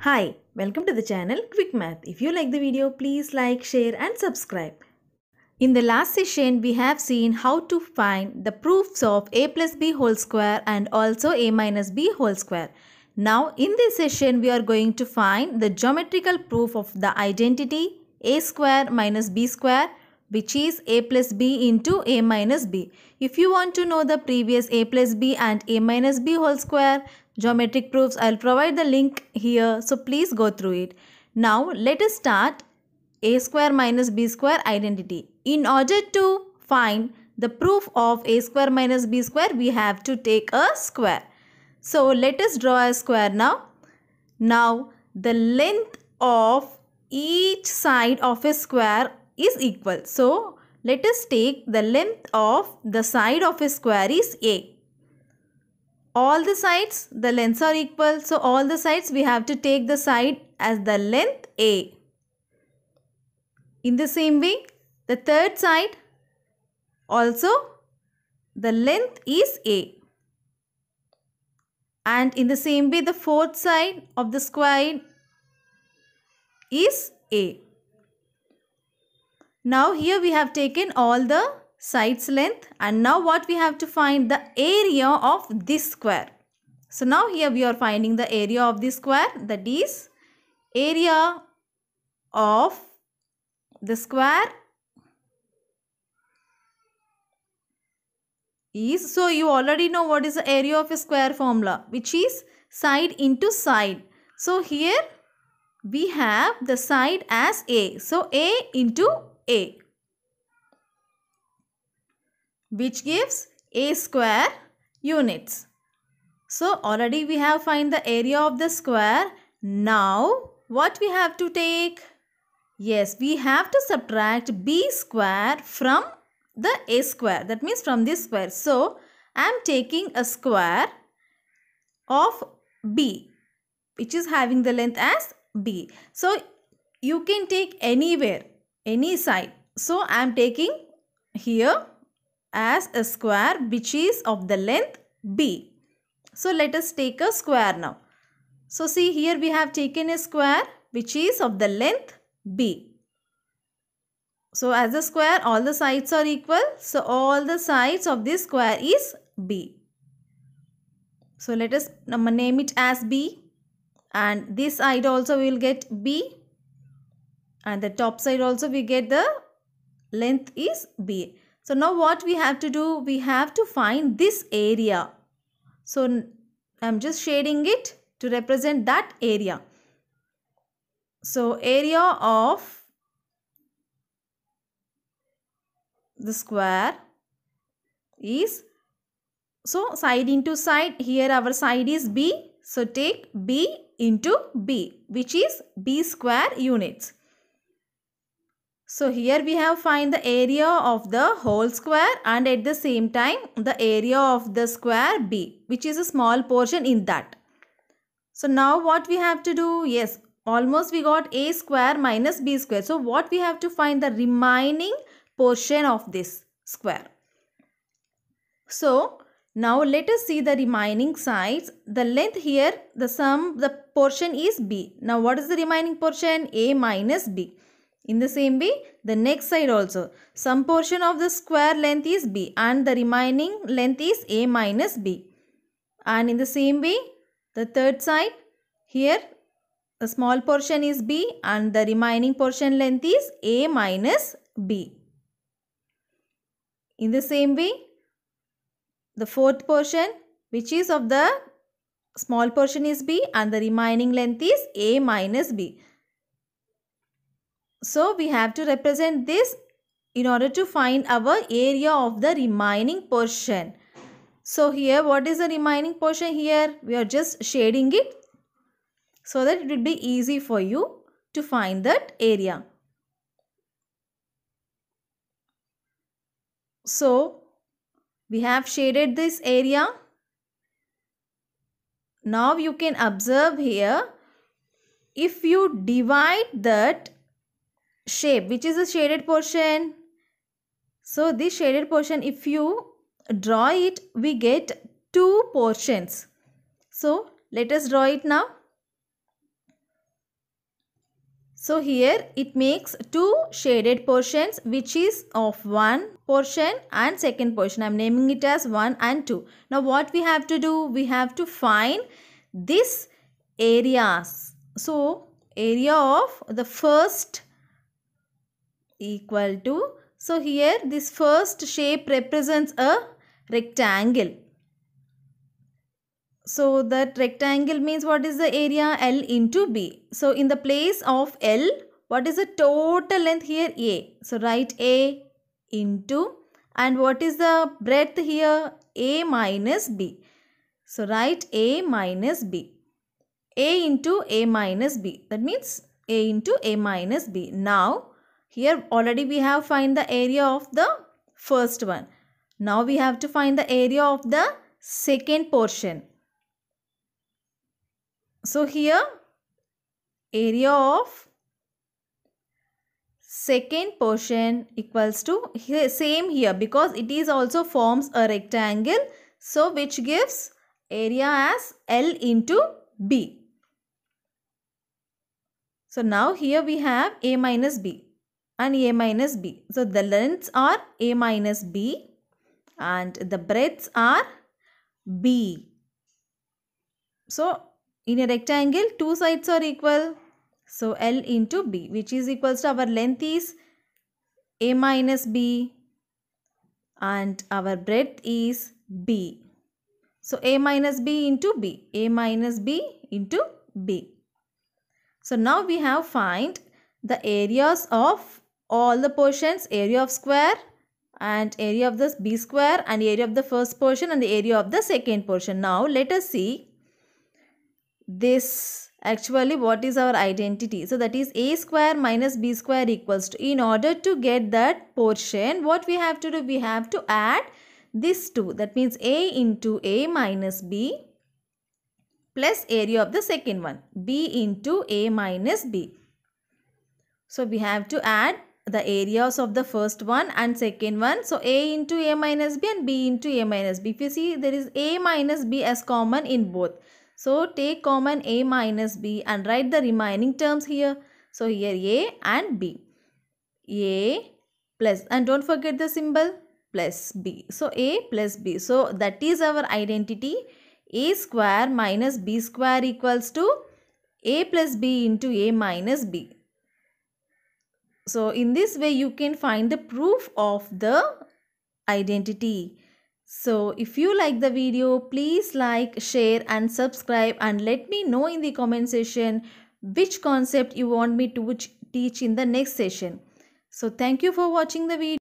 Hi, welcome to the channel Quick Math. If you like the video, please like, share and subscribe. In the last session, we have seen how to find the proofs of a plus b whole square and also a minus b whole square. Now, in this session, we are going to find the geometrical proof of the identity a square minus b square, which is a plus b into a minus b. If you want to know the previous a plus b and a minus b whole square geometric proofs, I'll provide the link here, so please go through it. Now, let us start a square minus b square identity. In order to find the proof of a square minus b square, we have to take a square. So let us draw a square now. Now the length of each side of a square is equal. So let us take the length of the side of a square is a. All the sides, the lengths are equal. So all the sides we have to take the side as the length a. In the same way, the third side also the length is a. And in the same way, the fourth side of the square is a. Now here we have taken all the sides length, and now what we have to find the area of this square. So now here we are finding the area of this square, that is area of the square is, so you already know what is the area of a square formula, which is side into side. So here we have the side as a. So a into a, which gives a square units. So already we have find the area of the square. Now what we have to take? Yes, we have to subtract b square from the a square, that means from this square. So I am taking a square of b, which is having the length as b. So you can take anywhere, any side. So I am taking here as a square which is of the length b. So let us take a square now. So see, here we have taken a square which is of the length b. So as a square, all the sides are equal. So all the sides of this square is b. So let us name it as b. And this side also we will get b. And the top side also we get the length is b. So now what we have to do? We have to find this area. So I'm just shading it to represent that area. So area of the square is, so side into side, here our side is b. So take b into b, which is b square units. So here we have find the area of the whole square and at the same time the area of the square b, which is a small portion in that. So now what we have to do? Yes, almost we got a square minus b square. So what we have to find? The remaining portion of this square. So now let us see the remaining sides. The length here, the portion is b. Now what is the remaining portion? A minus b. In the same way, the next side also, some portion of the square length is b and the remaining length is a minus b. And in the same way, the third side, here the small portion is b and the remaining portion length is a minus b. In the same way, the fourth portion, which is of the small portion is b and the remaining length is a minus b. So we have to represent this in order to find our area of the remaining portion. So here what is the remaining portion? Here we are just shading it so that it will be easy for you to find that area. So we have shaded this area. Now you can observe here, if you divide that shape, which is a shaded portion, so this shaded portion, if you draw it, we get two portions. So let us draw it now. So here it makes two shaded portions which is of one portion and second portion. I am naming it as 1 and 2. Now what we have to do? We have to find this areas. So area of the first equal to, so here this first shape represents a rectangle. So that rectangle means what is the area? L into B. So in the place of L, what is the total length here? A. So write A into, and what is the breadth here? A minus B. So write A minus B. A into A minus B. That means A into A minus B. Now here already we have find the area of the first one. Now we have to find the area of the second portion. So here area of second portion equals to, same here because it is also forms a rectangle. So which gives area as L into B. So now here we have A minus B and A minus B. So the lengths are A minus B and the breadths are B. So in a rectangle, two sides are equal. So L into B, which is equals to, our length is A minus B and our breadth is B. So A minus B into B, A minus B into B. So now we have find the areas of all the portions, area of square and area of the B square and area of the first portion and the area of the second portion. Now let us see this actually what is our identity. So that is A square minus B square equals to, in order to get that portion, what we have to do? We have to add this 2. That means A into A minus B plus area of the second one, B into A minus B. So we have to add the areas of the first one and second one. So A into A minus B and B into A minus B. If you see, there is A minus B as common in both. So take common A minus B and write the remaining terms here. So here A and B. A plus, and don't forget the symbol, plus B. So A plus B. So that is our identity. A square minus B square equals to A plus B into A minus B. So in this way you can find the proof of the identity. So if you like the video, please like, share and subscribe, and let me know in the comment section which concept you want me to teach in the next session. So thank you for watching the video.